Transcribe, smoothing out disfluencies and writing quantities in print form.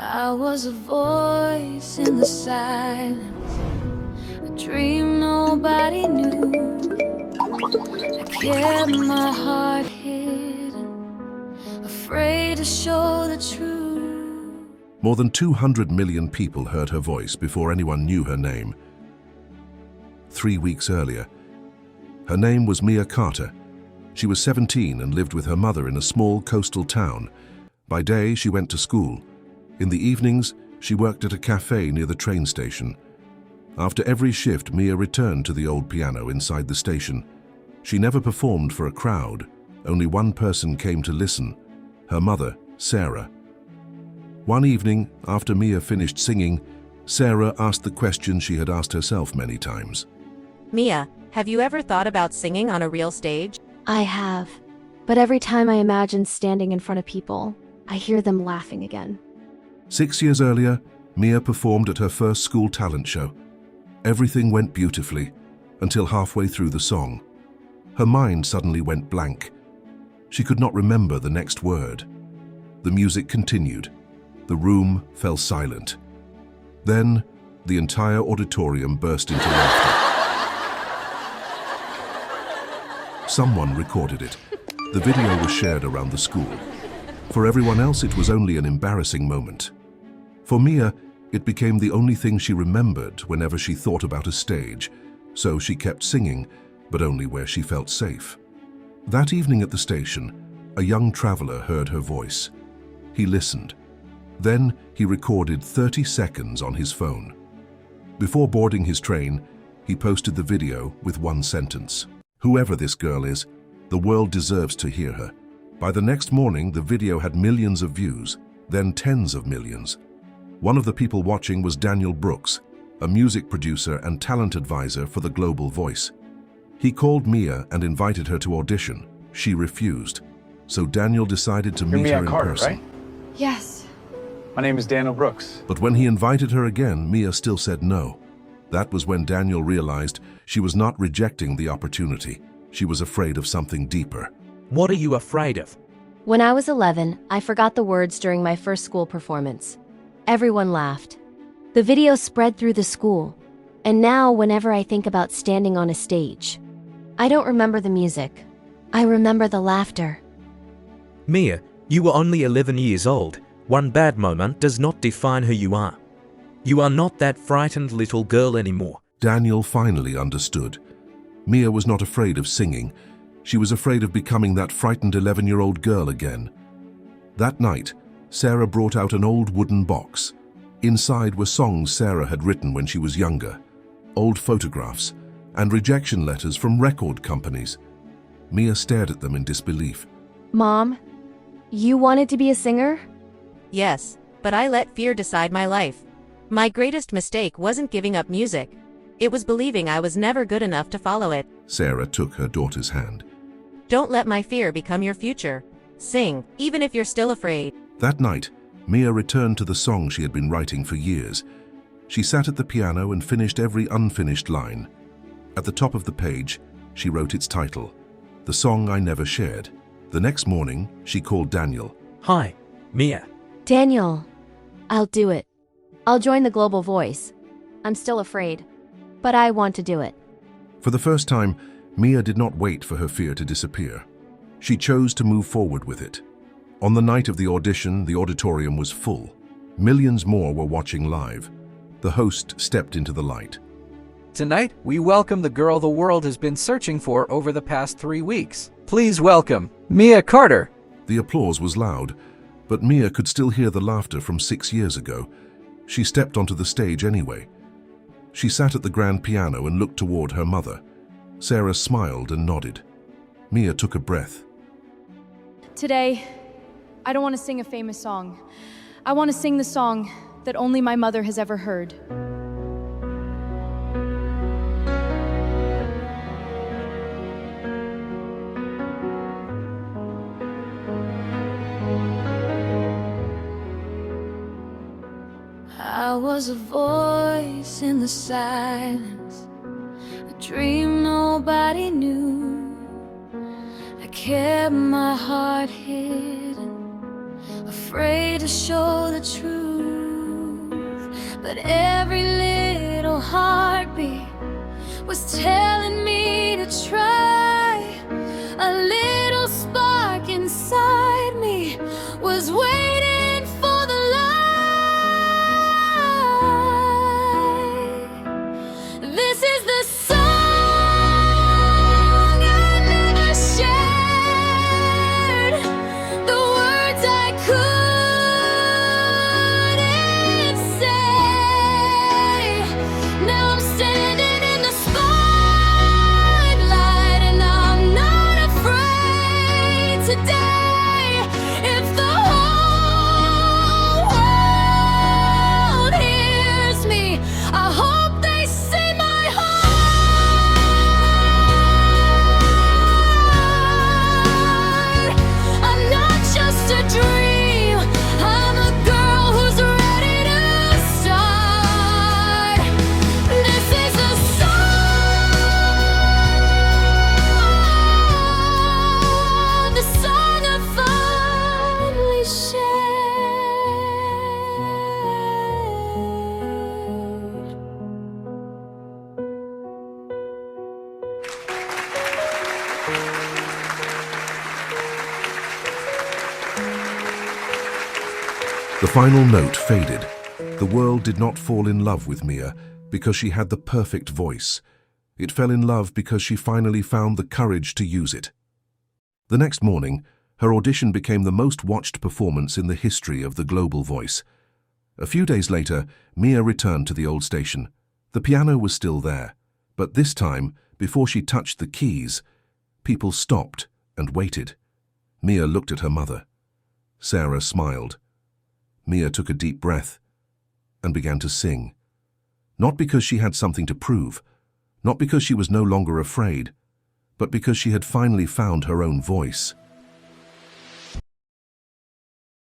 I was a voice in the silence, a dream nobody knew. I kept my heart hidden, afraid to show the truth. More than 200 million people heard her voice before anyone knew her name. 3 weeks earlier, her name was Mia Carter. She was 17 and lived with her mother in a small coastal town. By day, she went to school. In the evenings, she worked at a cafe near the train station. After every shift, Mia returned to the old piano inside the station. She never performed for a crowd. Only one person came to listen, her mother, Sarah. One evening, after Mia finished singing, Sarah asked the question she had asked herself many times. Mia, have you ever thought about singing on a real stage? I have, but every time I imagine standing in front of people, I hear them laughing again. 6 years earlier, Mia performed at her first school talent show. Everything went beautifully until halfway through the song. Her mind suddenly went blank. She could not remember the next word. The music continued. The room fell silent. Then, the entire auditorium burst into laughter. Someone recorded it. The video was shared around the school. For everyone else, it was only an embarrassing moment. For Mia, it became the only thing she remembered whenever she thought about a stage, so she kept singing, but only where she felt safe. That evening at the station, a young traveler heard her voice. He listened. Then he recorded 30 seconds on his phone. Before boarding his train, he posted the video with one sentence. Whoever this girl is, the world deserves to hear her. By the next morning, the video had millions of views, then tens of millions. One of the people watching was Daniel Brooks, a music producer and talent advisor for the Global Voice. He called Mia and invited her to audition. She refused, so Daniel decided to meet her in Carter, person. right? Yes. My name is Daniel Brooks. But when he invited her again, Mia still said no. That was when Daniel realized she was not rejecting the opportunity. She was afraid of something deeper. What are you afraid of? When I was 11, I forgot the words during my first school performance. Everyone laughed. The video spread through the school, and now whenever I think about standing on a stage, I don't remember the music. I remember the laughter. Mia, you were only 11 years old. One bad moment does not define who you are. You are not that frightened little girl anymore. Daniel finally understood. Mia was not afraid of singing. She was afraid of becoming that frightened 11-year-old girl again. That night, Sarah brought out an old wooden box. Inside were songs Sarah had written when she was younger, old photographs, and rejection letters from record companies. Mia stared at them in disbelief. Mom, you wanted to be a singer? Yes, but I let fear decide my life. My greatest mistake wasn't giving up music. It was believing I was never good enough to follow it. Sarah took her daughter's hand. Don't let my fear become your future. Sing, even if you're still afraid. That night, Mia returned to the song she had been writing for years. She sat at the piano and finished every unfinished line. At the top of the page, she wrote its title, The Song I Never Shared. The next morning, she called Daniel. Hi, Mia. Daniel, I'll do it. I'll join the Global Voice. I'm still afraid, but I want to do it. For the first time, Mia did not wait for her fear to disappear. She chose to move forward with it. On the night of the audition, the auditorium was full. Millions more were watching live. The host stepped into the light. Tonight, we welcome the girl the world has been searching for over the past 3 weeks. Please welcome Mia Carter. The applause was loud, but Mia could still hear the laughter from 6 years ago. She stepped onto the stage anyway. She sat at the grand piano and looked toward her mother. Sarah smiled and nodded. Mia took a breath. Today, I don't want to sing a famous song. I want to sing the song that only my mother has ever heard. I was a voice in the silence, a dream nobody knew. I kept my heart hidden, afraid to show the truth. but every little heartbeat was telling me to try. A little spark inside me was waiting for the light. This is the song I never shared, the words I couldn't say. Now I'm standing in the spotlight, and I'm not afraid today. If the whole world hears me, I hope they see my heart. I'm not just a dream, I'm a girl who's ready to start. This is a song, the song I finally shared. The final note faded. The world did not fall in love with Mia because she had the perfect voice. It fell in love because she finally found the courage to use it. The next morning, her audition became the most watched performance in the history of the Global Voice. A few days later, Mia returned to the old station. The piano was still there, but this time, before she touched the keys, people stopped and waited. Mia looked at her mother. Sarah smiled. Mia took a deep breath and began to sing. Not because she had something to prove, not because she was no longer afraid, but because she had finally found her own voice.